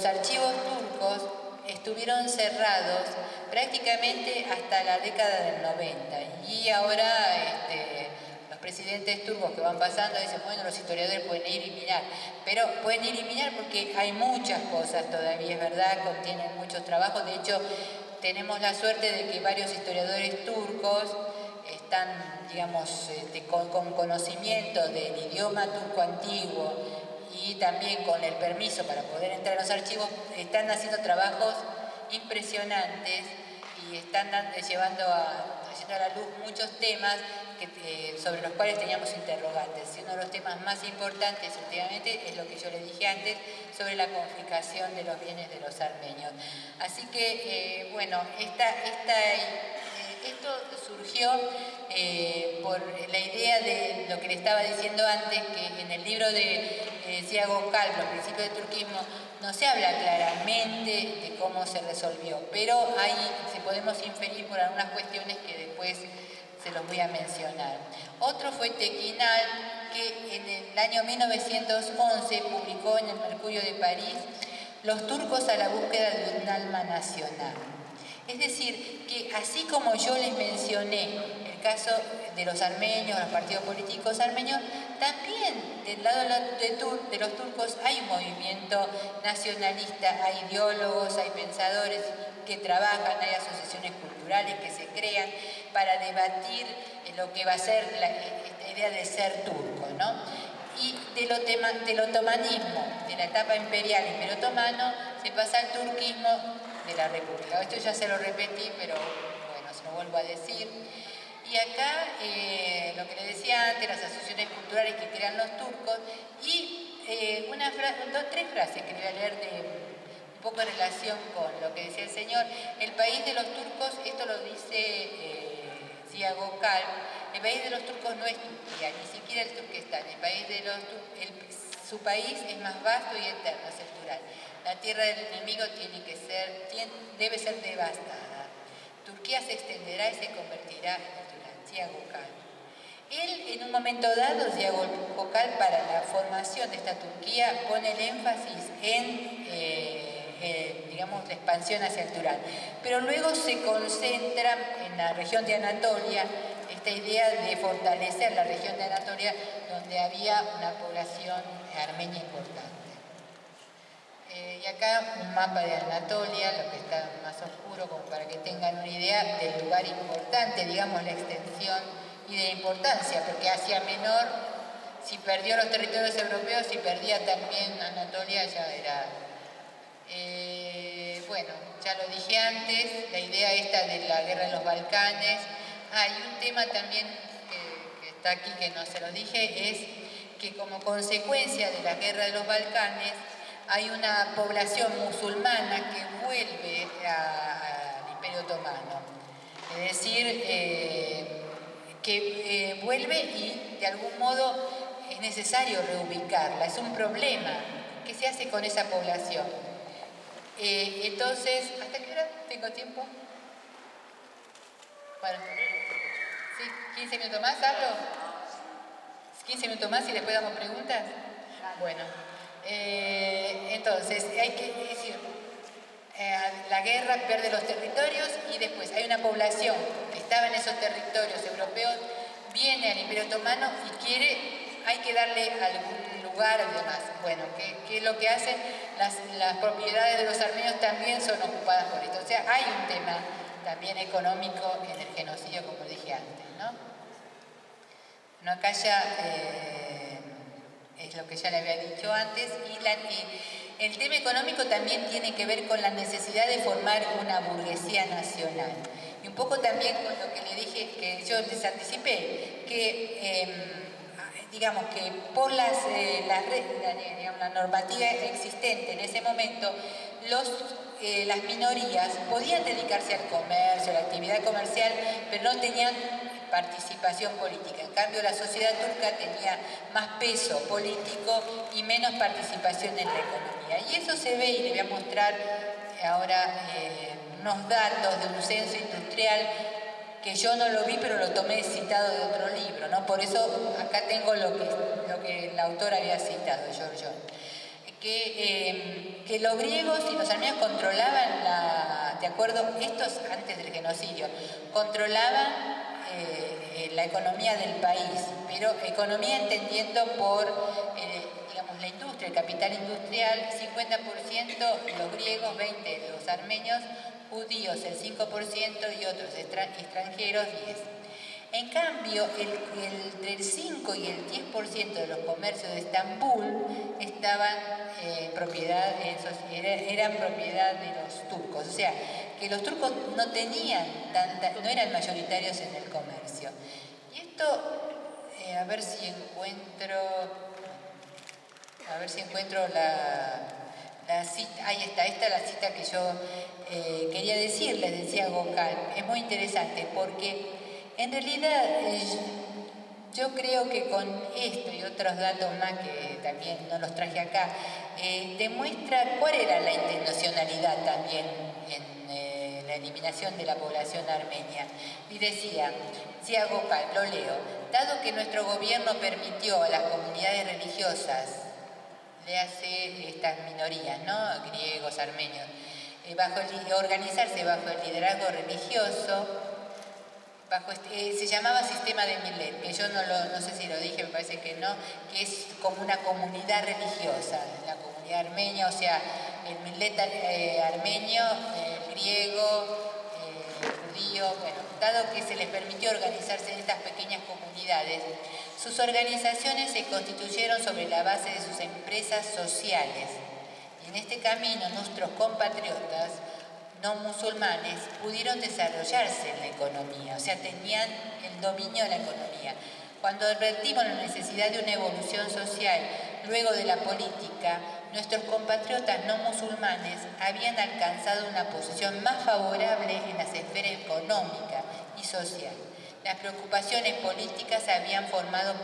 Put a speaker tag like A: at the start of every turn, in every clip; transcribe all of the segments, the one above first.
A: Los archivos turcos estuvieron cerrados prácticamente hasta la década del 90 y ahora los presidentes turcos que van pasando dicen, bueno, los historiadores pueden ir y mirar, pero pueden ir y mirar porque hay muchas cosas todavía, es verdad, contienen muchos trabajos. De hecho, tenemos la suerte de que varios historiadores turcos están, digamos, con conocimiento del idioma turco antiguo y también con el permiso para poder entrar a los archivos, están haciendo trabajos impresionantes y están llevando a la luz muchos temas sobre los cuales teníamos interrogantes. Y uno de los temas más importantes últimamente es lo que yo les dije antes sobre la confiscación de los bienes de los armenios. Así que, bueno, esto surgió por la idea de lo que le estaba diciendo antes, que en el libro de Ziya Gökalp, Los principios del turquismo, no se habla claramente de cómo se resolvió, pero ahí se podemos inferir por algunas cuestiones que después se los voy a mencionar. Otro fue Tequinal, que en el año 1911 publicó en el Mercurio de París Los turcos a la búsqueda de un alma nacional. Es decir, que así como yo les mencioné el caso de los armenios, los partidos políticos armenios, también del lado de los turcos hay un movimiento nacionalista, hay ideólogos, hay pensadores que trabajan, hay asociaciones culturales que se crean para debatir lo que va a ser esta idea de ser turco, ¿no? Y del otomanismo, de la etapa imperial Imperio Otomano, se pasa al turquismo de la República. Esto ya se lo repetí, pero bueno, se lo vuelvo a decir. Y acá, lo que les decía antes, las asociaciones culturales que crean los turcos, y tres frases que le voy a leer un poco en relación con lo que decía el señor. El país de los turcos, esto lo dice Ziya Gökalp, el país de los turcos no es Turquía, ni siquiera el Turquestán. El país de los su país es más vasto y eterno, es el Tural. La tierra del enemigo debe ser devastada. Turquía se extenderá y se convertirá en el Tural. Ziya Gökalp. Él, en un momento dado, Ziya Gökalp, para la formación de esta Turquía, pone el énfasis en digamos, la expansión hacia el Tural. Pero luego se concentra en la región de Anatolia, esta idea de fortalecer la región de Anatolia, donde había una población armenia importante. Y acá un mapa de Anatolia, lo que está más oscuro, como para que tengan una idea del lugar importante, digamos, la extensión y de importancia, porque Asia Menor, si perdió los territorios europeos, si perdía también Anatolia, ya era... bueno, ya lo dije antes, la idea esta de la guerra en los Balcanes. Hay un tema también que está aquí, que no se lo dije, es que como consecuencia de la guerra de los Balcanes, hay una población musulmana que vuelve al Imperio Otomano. Es decir, que vuelve y de algún modo es necesario reubicarla. Es un problema. ¿Qué se hace con esa población? Entonces, ¿hasta qué hora tengo tiempo? Bueno, ¿sí? ¿15 minutos más hablo? 15 minutos más y después damos preguntas. Bueno, entonces hay que decir, la guerra pierde los territorios y después hay una población que estaba en esos territorios europeos, viene al Imperio Otomano y hay que darle algún lugar y demás. Bueno, ¿qué es lo que hacen? Las propiedades de los armenios también son ocupadas por esto. O sea, hay un tema también económico en el genocidio, como dije antes, ¿no? No, acá ya es lo que ya le había dicho antes, y el tema económico también tiene que ver con la necesidad de formar una burguesía nacional. Y un poco también con lo que le dije, que yo les anticipé, que digamos que por la normativa existente en ese momento, las minorías podían dedicarse al comercio, a la actividad comercial, pero no tenían participación política. En cambio, la sociedad turca tenía más peso político y menos participación en la economía. Y eso se ve, y le voy a mostrar ahora unos datos de un censo industrial que yo no lo vi, pero lo tomé citado de otro libro, ¿no? Por eso acá tengo lo que el autor había citado, George John. que los griegos y los armenios controlaban, de acuerdo, estos antes del genocidio, controlaban la economía del país, pero economía entendiendo por, digamos, la industria, el capital industrial, 50% los griegos, 20% los armenios, judíos el 5% y otros extranjeros 10%. En cambio, entre el 5 y el 10% de los comercios de Estambul estaban eran propiedad de los turcos. O sea, que los turcos no tenían no eran mayoritarios en el comercio. Y esto, a ver si encuentro la cita. Ahí está, esta es la cita que yo quería decirles, decía Gokal. Es muy interesante porque en realidad, yo creo que con esto y otros datos más que también no los traje acá, demuestra cuál era la intencionalidad también en la eliminación de la población armenia. Y decía Gokal, lo leo, dado que nuestro gobierno permitió a las comunidades religiosas, léase estas minorías, ¿no? Griegos, armenios, organizarse bajo el liderazgo religioso, se llamaba sistema de Millet, que yo no sé si lo dije, me parece que no, que es como una comunidad religiosa, la comunidad armenia, o sea, el Millet armenio, el griego, el judío, bueno, dado que se les permitió organizarse en estas pequeñas comunidades, sus organizaciones se constituyeron sobre la base de sus empresas sociales. Y en este camino nuestros compatriotas no musulmanes pudieron desarrollarse en la economía, o sea, tenían el dominio de la economía. Cuando advertimos la necesidad de una evolución social luego de la política, nuestros compatriotas no musulmanes habían alcanzado una posición más favorable en las esferas económica y social. Las preocupaciones políticas habían forzado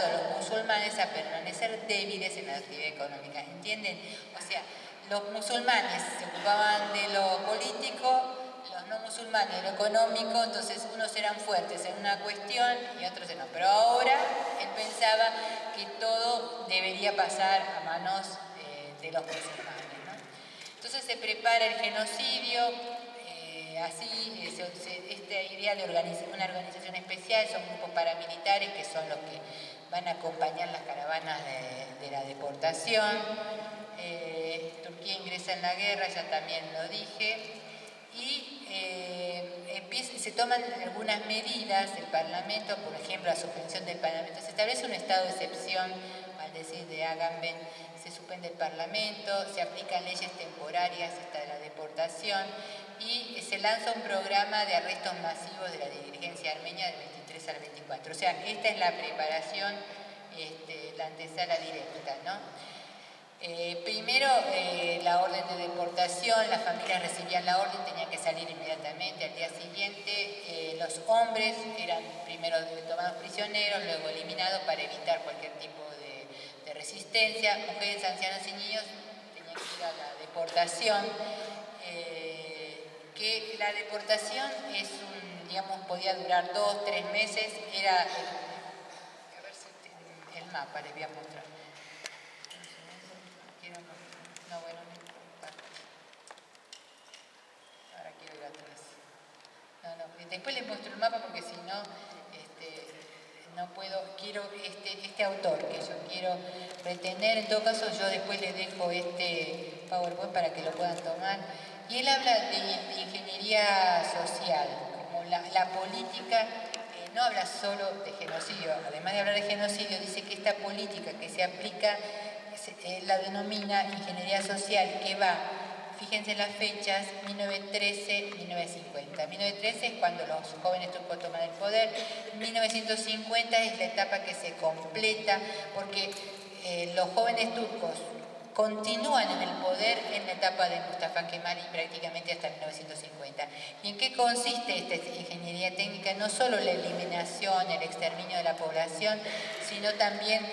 A: a los musulmanes a permanecer débiles en la actividad económica. ¿Entienden? O sea, los musulmanes se ocupaban de lo político, los no musulmanes de lo económico, entonces unos eran fuertes en una cuestión y otros no. Pero ahora él pensaba que todo debería pasar a manos de los musulmanes, ¿no? Entonces se prepara el genocidio, esta idea de una organización especial, son grupos paramilitares que son los que van a acompañar las caravanas de la deportación. Turquía ingresa en la guerra, ya también lo dije, y se toman algunas medidas del Parlamento, por ejemplo, la suspensión del Parlamento. Se establece un estado de excepción, al decir de Agamben, se suspende el Parlamento, se aplican leyes temporarias hasta la deportación y se lanza un programa de arrestos masivos de la dirigencia armenia del 23 al 24. O sea, esta es la preparación, la antesala directa, ¿no? Primero, la orden de deportación, las familias recibían la orden, tenían que salir inmediatamente al día siguiente. Los hombres eran primero tomados prisioneros, luego eliminados para evitar cualquier tipo de resistencia. Mujeres, ancianos y niños tenían que ir a la deportación. Que la deportación podía durar 2 o 3 meses. Era, a ver si el mapa les voy a mostrar. No, bueno, ahora quiero ir atrás. No, después les muestro el mapa porque si no, no puedo. Quiero este autor que yo quiero retener. En todo caso, yo después les dejo este PowerPoint para que lo puedan tomar. Y él habla de ingeniería social, como la política. No habla solo de genocidio, además de hablar de genocidio, dice que esta política que se aplica la denomina ingeniería social, que va, fíjense las fechas, 1913-1950. 1913 es cuando los jóvenes turcos toman el poder, 1950 es la etapa que se completa, porque los jóvenes turcos continúan en el poder en la etapa de Mustafa Kemal y prácticamente hasta 1950. ¿Y en qué consiste esta ingeniería técnica? No solo la eliminación, el exterminio de la población, sino también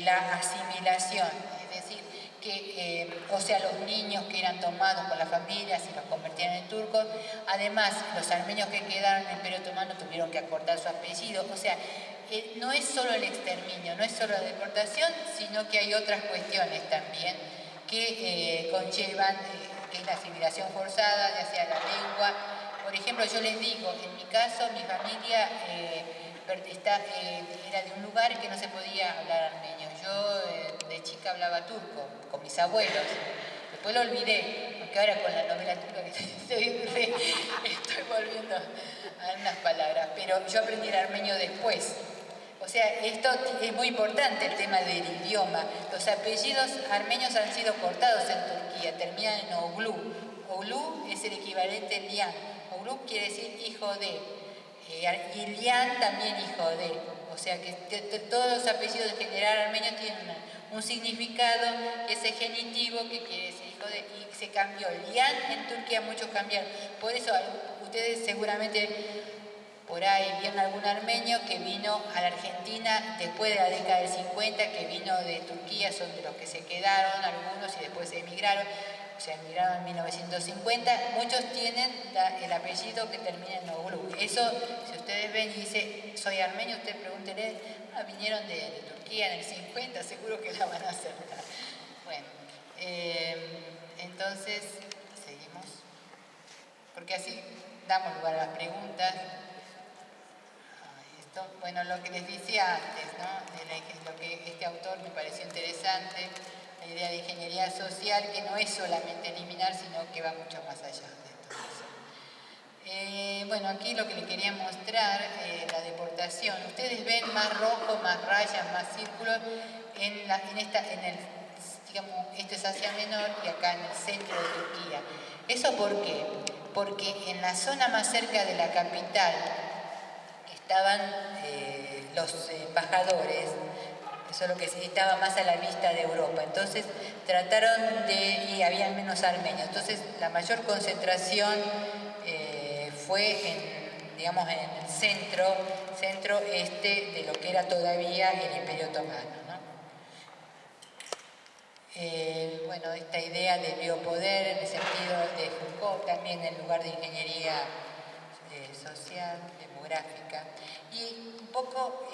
A: la asimilación, es decir, que, los niños que eran tomados por las familias y los convertían en turcos, además los armenios que quedaron en el Imperio Otomano tuvieron que acortar su apellido, o sea, no es solo el exterminio, no es solo la deportación, sino que hay otras cuestiones también que conllevan, que es la asimilación forzada, ya sea la lengua. Por ejemplo, yo les digo, en mi caso, mi familia era de un lugar que no se podía hablar armenio. Yo de chica hablaba turco con mis abuelos. Después lo olvidé, aunque ahora con la novela turca que estoy volviendo a unas palabras. Pero yo aprendí el armenio después. O sea, esto es muy importante, el tema del idioma. Los apellidos armenios han sido cortados en Turquía, terminan en Oglu. Oglu es el equivalente a Lian. Oglu quiere decir hijo de. Y Lian también hijo de. O sea que todos los apellidos en general armenios tienen un significado, ese genitivo que quiere decir hijo de. Y se cambió. Lian en Turquía muchos cambiaron. Por eso ustedes seguramente por ahí vieron algún armenio que vino a la Argentina después de la década del 50, que vino de Turquía, son de los que se quedaron algunos y después emigraron. O sea, emigraron en 1950, muchos tienen el apellido que termina en Oglu. Eso, si ustedes ven y dicen, soy armenio, ustedes pregúntenle, vinieron de Turquía en el 50, seguro que la van a acertar. Bueno, entonces, seguimos, porque así damos lugar a las preguntas. Bueno, lo que les decía antes, ¿no? Lo que este autor me pareció interesante, la idea de ingeniería social, que no es solamente eliminar, sino que va mucho más allá de todo eso. Bueno, aquí lo que les quería mostrar, la deportación. Ustedes ven más rojo, más rayas, más círculos digamos, esto es Asia Menor y acá en el centro de Turquía. ¿Eso por qué? Porque en la zona más cerca de la capital estaban los embajadores, eso es lo que estaba más a la vista de Europa. Entonces trataron y había menos armenios. Entonces la mayor concentración fue digamos, en el centro este de lo que era todavía el Imperio Otomano, ¿no? Bueno, esta idea de biopoder en el sentido de Foucault, también en lugar de ingeniería social, demográfica, y un poco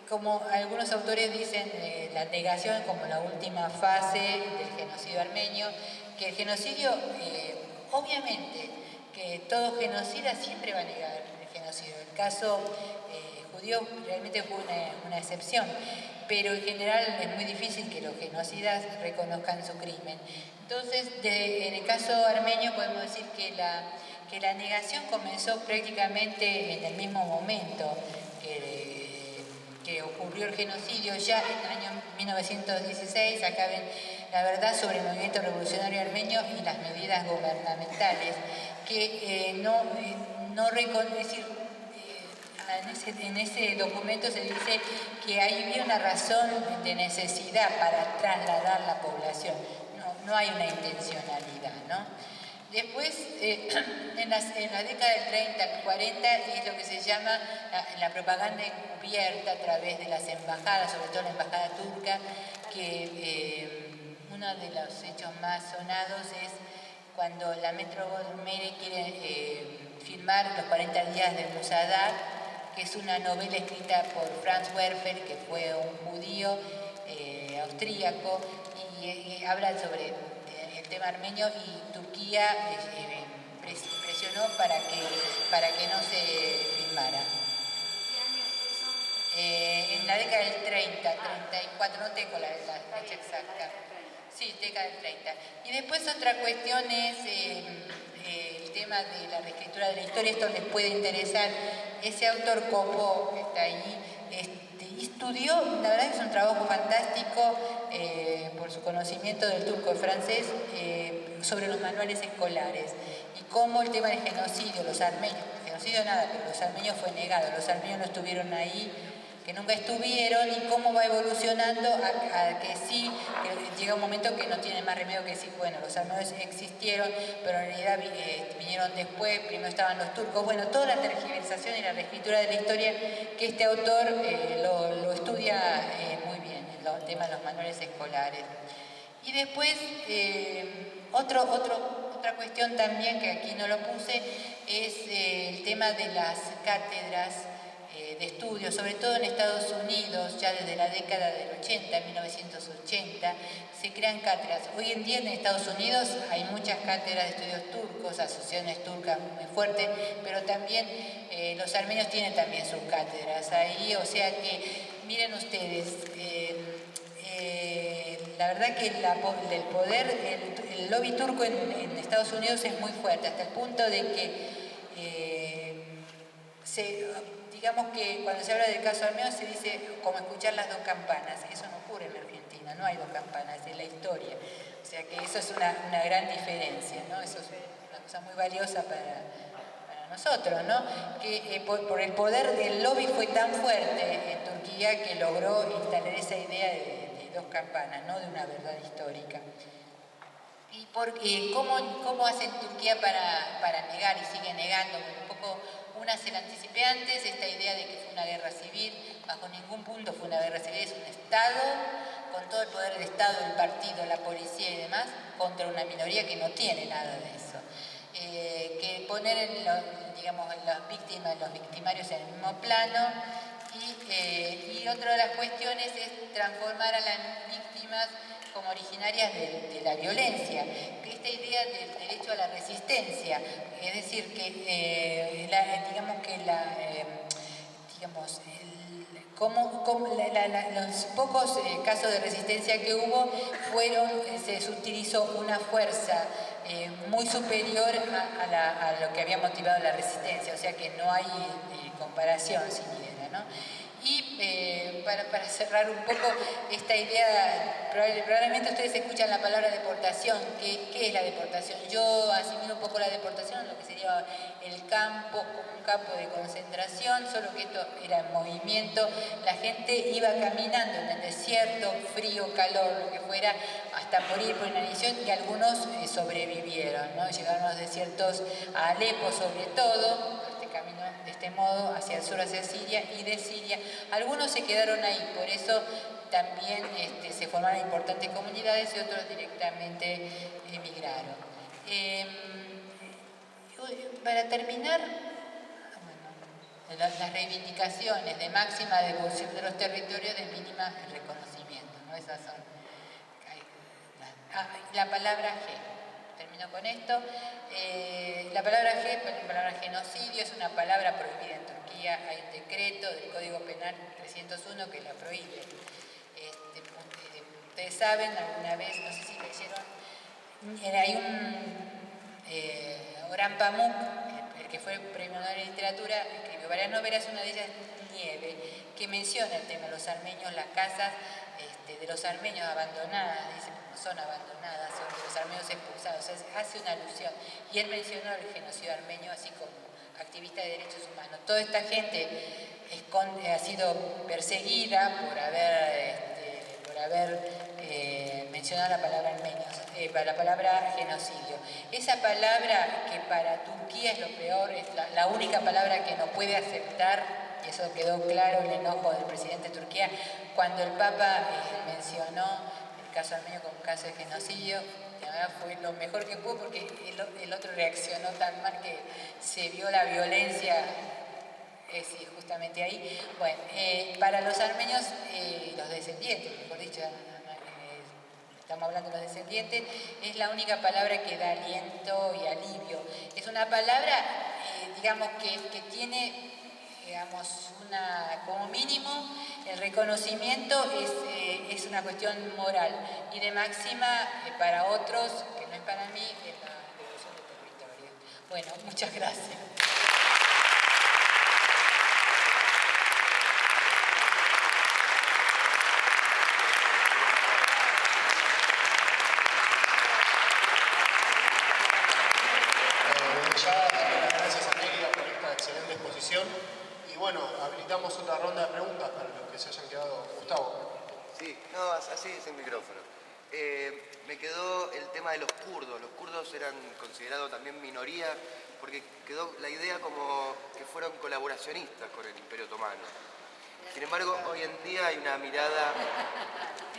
A: como algunos autores dicen, la negación como la última fase del genocidio armenio, que el genocidio, obviamente, que todo genocida siempre va a negar el genocidio. El caso judío realmente fue una excepción, pero en general es muy difícil que los genocidas reconozcan su crimen. Entonces, en el caso armenio podemos decir que la negación comenzó prácticamente en el mismo momento que ocurrió el genocidio. Ya en el año 1916, acá ven la verdad sobre el movimiento revolucionario armenio y las medidas gubernamentales, que en ese documento se dice que había una razón de necesidad para trasladar la población, no hay una intencionalidad, ¿no? Después, en la década del 30 al 40, es lo que se llama la propaganda encubierta a través de las embajadas, sobre todo la embajada turca, que uno de los hechos más sonados es cuando la Metro Goldwyn quiere filmar Los 40 días de Musadar, que es una novela escrita por Franz Werfel, que fue un judío austríaco, y habla sobre el tema armenio, y Turquía presionó para que no se filmara.
B: ¿Qué año es eso?
A: En la década del 30, 34, no tengo la fecha exacta. Sí, década del 30. Y después otra cuestión es el tema de la reescritura de la historia. Esto les puede interesar. Ese autor Copo, que está ahí, estudió, la verdad que es un trabajo fantástico por su conocimiento del turco y francés sobre los manuales escolares y cómo el tema del genocidio, los armenios, el genocidio nada, pero los armenios fue negado, los armenios no estuvieron ahí, que nunca estuvieron, y cómo va evolucionando a que sí, que llega un momento que no tiene más remedio que decir, bueno, los armenios existieron, pero en realidad vinieron después, primero estaban los turcos. Bueno, toda la tergiversación y la reescritura de la historia que este autor lo estudia muy bien, el tema de los manuales escolares. Y después, otra cuestión también que aquí no lo puse es el tema de las cátedras de estudio, sobre todo en Estados Unidos, ya desde la década del 80, 1980, se crean cátedras. Hoy en día en Estados Unidos hay muchas cátedras de estudios turcos, asociaciones turcas muy fuertes, pero también los armenios tienen también sus cátedras ahí, o sea que, miren ustedes, la verdad que el poder, el lobby turco en Estados Unidos es muy fuerte, hasta el punto de que digamos que cuando se habla del caso armenio se dice como escuchar las dos campanas. Eso no ocurre en Argentina, no hay dos campanas, es la historia. O sea que eso es una gran diferencia, ¿no? Eso es una cosa muy valiosa para nosotros, ¿no? Que por el poder del lobby fue tan fuerte en Turquía que logró instalar esa idea de dos campanas, ¿no? De una verdad histórica. ¿Y cómo hace Turquía para negar y sigue negando? Un poco, una se la anticipé antes, esta idea de que fue una guerra civil, bajo ningún punto fue una guerra civil, es un Estado, con todo el poder del Estado, el partido, la policía y demás, contra una minoría que no tiene nada de eso. Que poner digamos, las víctimas, los victimarios en el mismo plano y otra de las cuestiones es transformar a las víctimas como originarias de la violencia, que esta idea del derecho a la resistencia, es decir, que los pocos casos de resistencia que hubo se utilizó una fuerza muy superior a lo que había motivado la resistencia, o sea que no hay comparación siquiera, ¿no? Y para cerrar un poco esta idea, probablemente ustedes escuchan la palabra deportación. ¿Qué es la deportación? Yo asimilo un poco la deportación, lo que sería el campo, como un campo de concentración, solo que esto era en movimiento. La gente iba caminando en el desierto, frío, calor, lo que fuera, hasta morir por inanición, y algunos sobrevivieron, ¿no? Llegaron a los desiertos, a Alepo sobre todo, camino de este modo hacia el sur, hacia Siria, y de Siria algunos se quedaron ahí, por eso también se formaron importantes comunidades y otros directamente emigraron. Para terminar, las reivindicaciones de máxima devolución de los territorios, de mínima reconocimiento, ¿no? Esas son la palabra G. Termino con esto. La palabra G, la palabra genocidio, es una palabra prohibida en Turquía. Hay un decreto del Código Penal 301 que la prohíbe. Ustedes saben, alguna vez, no sé si leyeron, hay un Orhan Pamuk, el que fue premio Nobel de Literatura, escribió varias novelas, una de ellas Nieve, que menciona el tema de los armenios, las casas de los armenios abandonadas, dice, no son abandonadas, son de los armenios expulsados, o sea, hace una alusión. Y él mencionó el genocidio armenio, así como activista de derechos humanos. Toda esta gente ha sido perseguida por haber mencionado la palabra armenios, la palabra genocidio. Esa palabra que para Turquía es lo peor, es la única palabra que no puede aceptar. Y eso quedó claro el enojo del presidente de Turquía cuando el Papa mencionó el caso armenio como un caso de genocidio. La verdad fue lo mejor que pudo porque el otro reaccionó tan mal que se vio la violencia justamente ahí. Bueno, para los armenios, los descendientes, mejor dicho, estamos hablando de los descendientes, es la única palabra que da aliento y alivio. Es una palabra, digamos, que tiene, digamos, como mínimo, el reconocimiento es una cuestión moral y de máxima para otros, que no es para mí, es la devolución del territorio. Bueno, muchas gracias.
C: Y bueno, habilitamos otra ronda de preguntas para los que se hayan quedado. Gustavo.
D: Sí, no, así es el micrófono. Me quedó el tema de los kurdos. Los kurdos eran considerados también minoría porque quedó la idea como que fueron colaboracionistas con el Imperio Otomano. Sin embargo, hoy en día hay una mirada...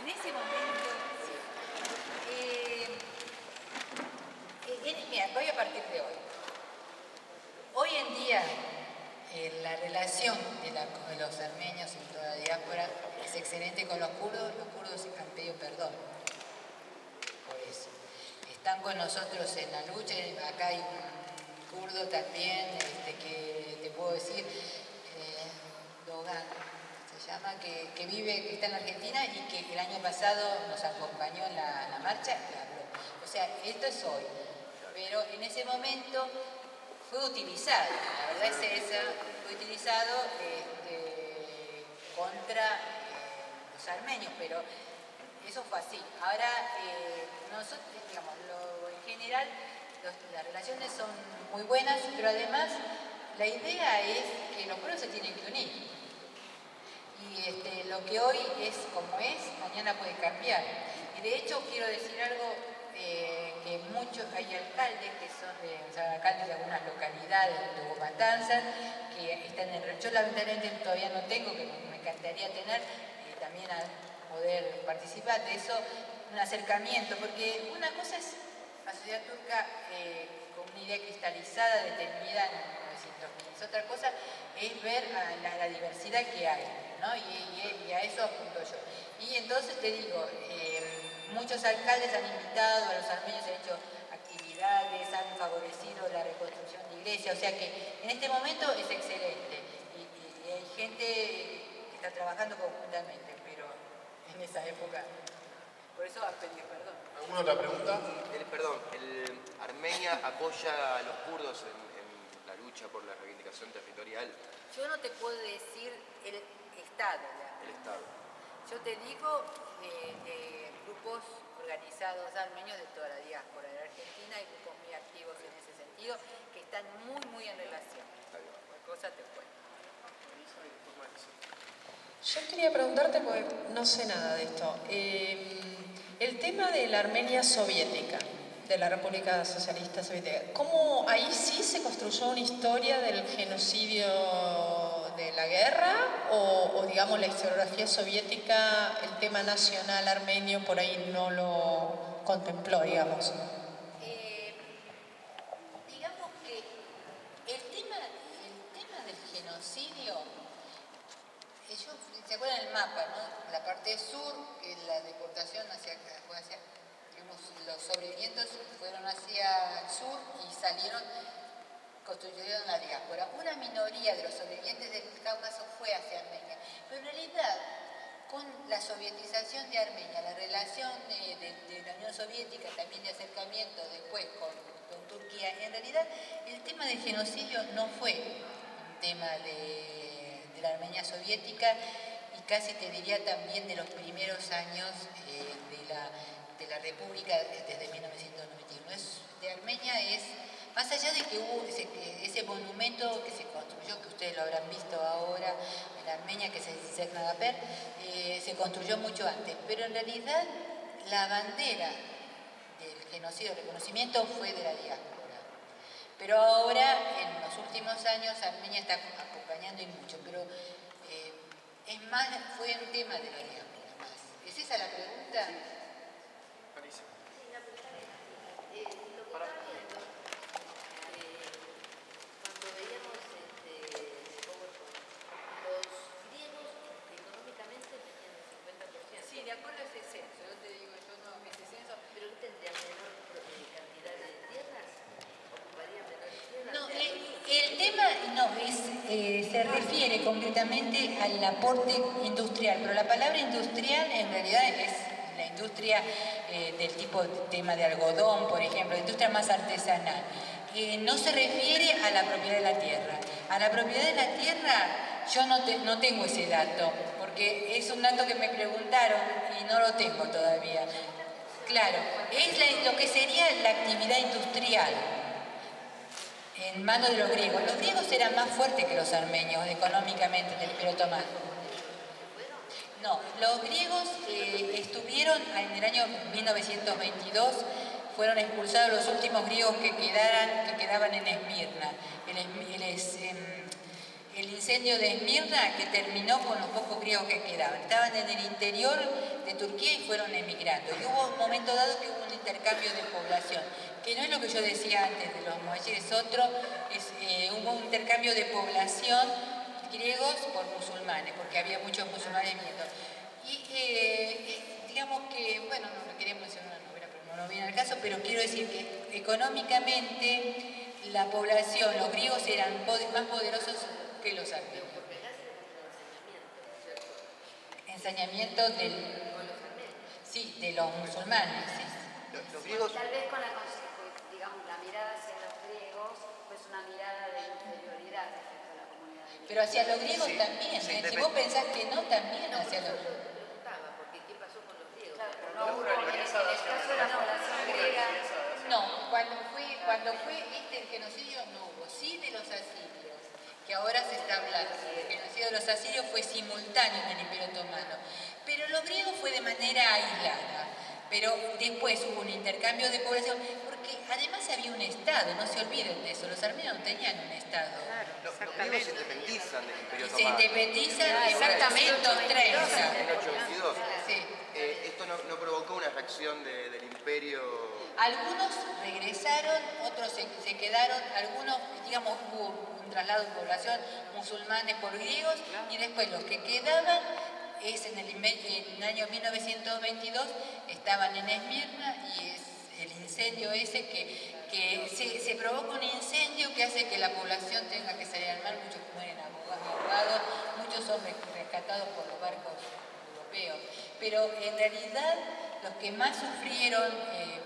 A: En ese momento... están con nosotros en la lucha. Acá hay un kurdo también, que te puedo decir, Dogan se llama, que vive, que está en Argentina y que el año pasado nos acompañó en la marcha y habló. O sea, esto es hoy, pero en ese momento fue utilizado, la verdad es esa, fue utilizado contra los armenios, pero eso fue así. Ahora, nosotros, digamos, en general, las relaciones son muy buenas, pero además la idea es que los pueblos se tienen que unir. Y lo que hoy es como es, mañana puede cambiar. Y de hecho quiero decir algo, que hay alcaldes que son alcaldes de algunas localidades de Hugo Matanzas, que están yo lamentablemente todavía no tengo, que me encantaría tener, también a poder participar de eso, un acercamiento, porque una cosa es la sociedad turca con una idea cristalizada, detenida en 1915, otra cosa es ver la diversidad que hay, ¿no? Y a eso apunto yo. Y entonces te digo, muchos alcaldes han invitado a los armenios, han hecho actividades, han favorecido la reconstrucción de iglesias, o sea que en este momento es excelente y hay gente que está trabajando conjuntamente, pero en esa época, por eso han pedido perdón.
C: ¿Alguna otra pregunta?
D: Armenia apoya a los kurdos en la lucha por la reivindicación territorial.
A: Yo no te puedo decir el Estado.
D: El Estado.
A: Yo te digo grupos organizados armenios de toda la diáspora de la Argentina, hay grupos muy activos en ese sentido, que están muy en relación. Cualquier cosa te cuento.
E: Yo quería preguntarte, porque no sé nada de esto, el tema de la Armenia soviética, de la República Socialista Soviética, ¿cómo ahí sí se construyó una historia del genocidio de la guerra o digamos la historiografía soviética, el tema nacional armenio por ahí no lo contempló, digamos?
A: Digamos que el tema del genocidio, ¿se acuerdan el mapa, no? La parte sur, que es la deportación digamos, los sobrevivientes fueron hacia el sur y construyeron la diáspora. Una minoría de los sobrevivientes del Cáucaso fue hacia Armenia, pero en realidad, con la sovietización de Armenia, la relación de la Unión Soviética, también de acercamiento después con Turquía, en realidad el tema del genocidio no fue un tema de la Armenia soviética, y casi te diría también de los primeros años de la República desde 1991. De Armenia es, más allá de que hubo ese monumento que se construyó, que ustedes lo habrán visto ahora en Armenia, que es el Cernagaper, se construyó mucho antes, pero en realidad la bandera del genocidio, del reconocimiento fue de la diáspora. Pero ahora, en los últimos años, Armenia está acompañando y mucho, pero es más, fue un tema de la diáspora más. ¿Es esa la pregunta?
C: Marisa.
B: Sí, la pregunta es, lo que estaba viendo, cuando veíamos PowerPoint, los griegos económicamente tenían el 50%.
A: Sí, de acuerdo a ese censo, yo te digo, yo no, ese censo...
B: ¿Pero qué tendrían menor cantidad de tierras? ¿Ocuparían menor tierras?
A: No, el tema se refiere concretamente al aporte industrial, pero la palabra industrial en realidad es la industria del tipo tema de algodón, por ejemplo, la industria más artesanal. No se refiere a la propiedad de la tierra. A la propiedad de la tierra yo no tengo ese dato, porque es un dato que me preguntaron y no lo tengo todavía. Claro, es lo que sería la actividad industrial en manos de los griegos. Los griegos eran más fuertes que los armenios económicamente del Imperio Otomano. No, los griegos estuvieron en el año 1922, fueron expulsados los últimos griegos que quedaban en Esmirna. El incendio de Esmirna que terminó con los pocos griegos que quedaban. Estaban en el interior de Turquía y fueron emigrando. Y hubo un momento dado que hubo un intercambio de población, que no es lo que yo decía antes de los moayyires, es otro, hubo un intercambio de población griegos por musulmanes, porque había muchos musulmanes viendo. Y digamos que, bueno, no quería mencionar una novela, pero no viene al caso, pero quiero decir que económicamente la población, los griegos eran más poderosos que los armenios.
B: Porque acá se le puso enseñamiento, ¿cierto?
A: Ensañamiento del,
B: Con los armenios.
A: sí, de los musulmanes. Sí.
D: Los griegos,
B: Tal vez con la, digamos, la mirada hacia los griegos, pues una mirada de inferioridad respecto a la comunidad griega.
A: Pero hacia los griegos
D: Sí,
A: también.
D: sí,
A: Si vos pensás que no, también
B: No, por
A: hacia
B: eso
A: los...
B: yo te preguntaba, porque ¿qué pasó con los griegos?
F: Claro,
B: Pero
F: no hubo en el caso de la población griega.
A: No, cuando fue el genocidio no hubo, sí de los asirios, que ahora se está hablando. El genocidio de los asirios fue simultáneo en el Imperio Otomano, pero los griegos fue de manera aislada. Pero después hubo un intercambio de población, porque además había un Estado, no se olviden de eso, los armenios no tenían un Estado.
D: los griegos se independizan del Imperio
A: Se
D: Otomano.
A: independizan
E: Exactamente.
A: 1830.
D: En 822.
A: Sí.
D: Esto no provocó una reacción del Imperio.
A: Algunos regresaron, otros se quedaron, algunos, digamos, hubo un traslado de población musulmanes por griegos y después los que quedaban es en el año 1922 estaban en Esmirna y es el incendio ese que se provoca un incendio que hace que la población tenga que salir al mar, muchos mueren ahogados, muchos son rescatados por los barcos europeos. Pero en realidad los que más sufrieron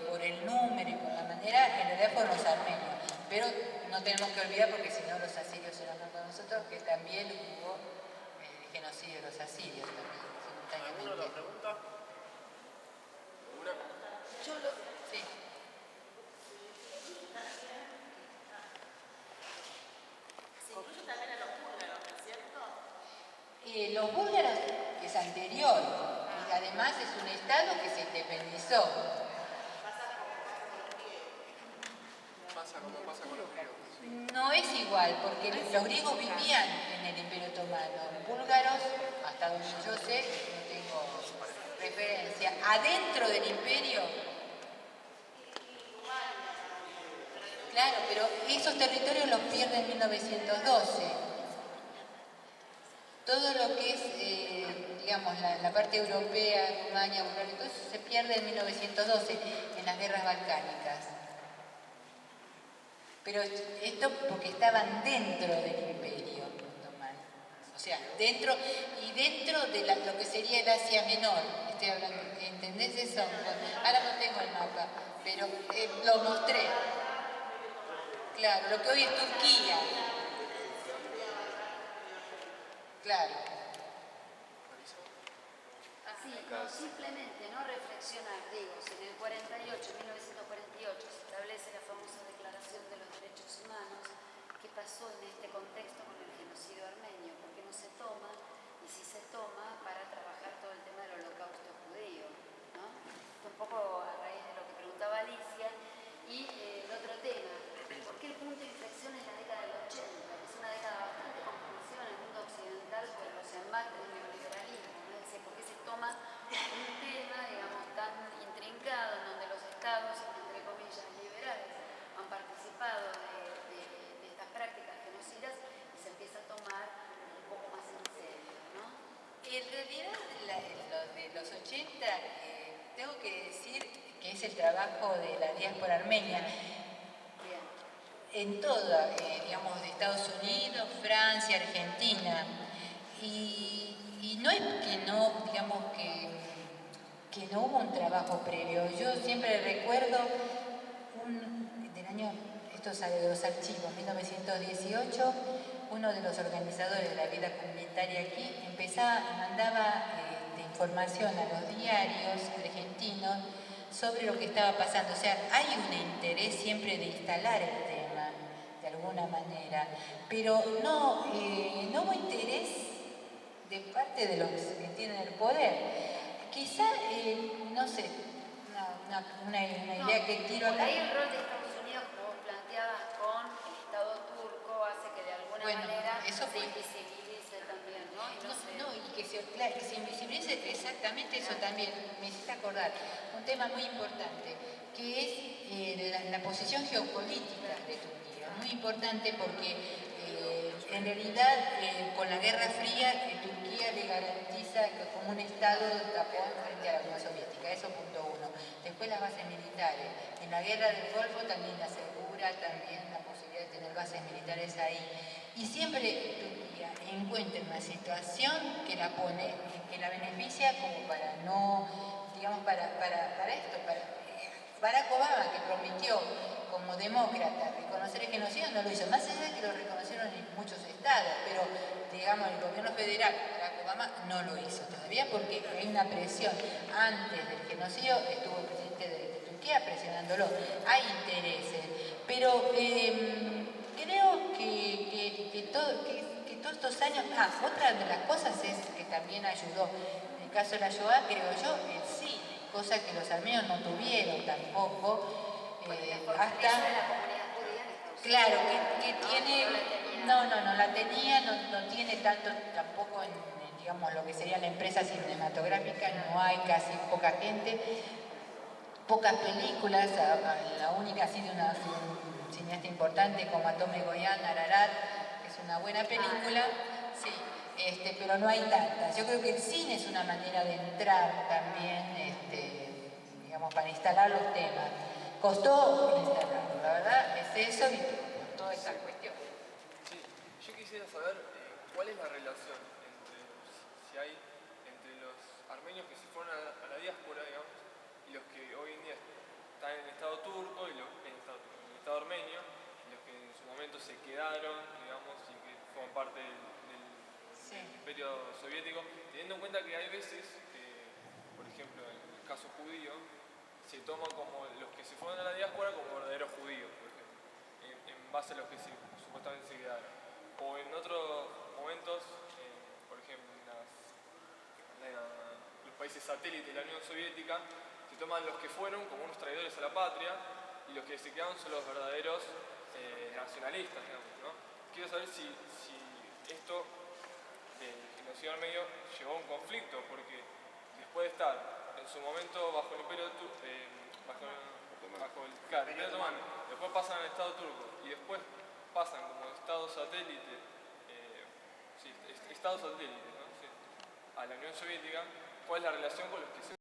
A: por el número y por la manera, en realidad fueron los armenios. Pero no tenemos que olvidar, porque si no los asirios eran más para nosotros, que también hubo genocidio de los asirios también, simultáneamente.
C: ¿Alguna otra pregunta? ¿Alguna?
A: Sí.
F: Se incluye también a los búlgaros, ¿no es cierto?
A: Los búlgaros es anterior, y además es un estado que se independizó.
C: Pasa como pasa con los griegos.
A: No es igual, porque los griegos vivían en el Imperio Otomano. Búlgaros, hasta donde yo sé, no tengo referencia. Adentro del imperio. Claro, pero esos territorios los pierde en 1912. Todo lo que es, digamos, la parte europea, Rumania, Bulgaria, todo eso se pierde en 1912, en las guerras balcánicas. Pero esto porque estaban dentro del Imperio Otomano. O sea, dentro de lo que sería el Asia Menor. Estoy hablando, ¿entendés eso? Ahora no tengo el mapa, pero lo mostré. Claro, lo que hoy es Turquía. Claro.
B: Sí, no, simplemente no reflexionar, digo, si en el 1948 se establece la famosa Declaración de los Derechos Humanos, ¿qué pasó en este contexto con el genocidio armenio? ¿Por qué no se toma? Y si se toma, para trabajar todo el tema del holocausto judío, ¿no? Esto un poco a raíz de lo que preguntaba Alicia. Y el otro tema, ¿por qué el punto de inflexión es la década del 80? Que es una década bastante comprensiva en el mundo occidental por los embates del neoliberalismo, ¿no? Es decir, ¿por qué se toma un tema, digamos, tan intrincado en donde los estados, entre comillas, liberales, han participado de estas prácticas genocidas y se empieza a tomar un poco más en serio, ¿no?
A: En realidad, lo de los 80, tengo que decir que es el trabajo de la diáspora armenia.
B: Bien.
A: En toda, digamos, de Estados Unidos, Francia, Argentina. Y no es que no, digamos, que no hubo un trabajo previo. Yo siempre recuerdo del año, esto sale de los archivos, 1918, uno de los organizadores de la vida comunitaria aquí mandaba información a los diarios argentinos sobre lo que estaba pasando. O sea, hay un interés siempre de instalar el tema, de alguna manera, pero no hubo interés de parte de los que tienen el poder. Quizá, no sé, una idea que tiro
B: Por
A: acá.
B: ahí el rol de Estados Unidos, como vos planteabas, con el Estado turco, hace que de alguna manera
A: eso
B: se
A: fue.
B: invisibilice también, ¿no?
A: Y que se invisibilice exactamente eso también. Me hiciste acordar un tema muy importante, que es la posición geopolítica de Turquía. Muy importante porque en realidad con la Guerra Fría Turquía le garantiza como un Estado de tapón frente a la Unión Soviética. Eso punto uno. después las bases militares. En la guerra del Golfo también asegura también la posibilidad de tener bases militares ahí. Y siempre Turquía encuentra una situación que la pone, que la beneficia como para no, digamos, para esto, Barack Obama, que prometió como demócrata reconocer el genocidio, no lo hizo, más allá de que lo reconocieron en muchos estados, pero digamos el gobierno federal, Barack Obama, no lo hizo todavía porque hay una presión. Antes del genocidio estuvo el presidente de Turquía presionándolo, hay intereses, pero creo que todos estos años, otra de las cosas es que también ayudó, en el caso de la Shoah, creo yo, el cine, cosa que los armenios no tuvieron tampoco. Hasta claro que tiene no la tenía, no tiene tanto tampoco en digamos lo que sería la empresa cinematográfica, no hay casi poca gente, pocas películas, la única así de un cineasta importante como Atome Goyan, Ararat, que es una buena película, sí, pero no hay tantas. Yo creo que el cine es una manera de entrar también, digamos, para instalar los temas. Costó instalarlo, la verdad es eso y toda esa cuestión.
G: Sí, yo quisiera saber cuál es la relación entre los armenios que se fueron a la diáspora, digamos, y los que hoy en día están en el Estado turco y en el Estado armenio, y los que en su momento se quedaron, digamos, y que forman parte del imperio soviético, teniendo en cuenta que hay veces que, por ejemplo, en el caso judío, se toma como los que se fueron a la diáspora como verdaderos judíos, por ejemplo, en base a los que supuestamente se quedaron. O en otros momentos, por ejemplo, en los países satélites de la Unión Soviética, se toman los que fueron como unos traidores a la patria y los que se quedaron son los verdaderos nacionalistas, digamos, ¿no? Quiero saber si esto del genocidio armenio llevó a un conflicto, porque después de estar en su momento bajo el imperio imperio otomano, después pasan al Estado turco y después pasan como Estado satélite, Estado satélite, ¿no? Sí, a la Unión Soviética, ¿cuál es la relación con los que se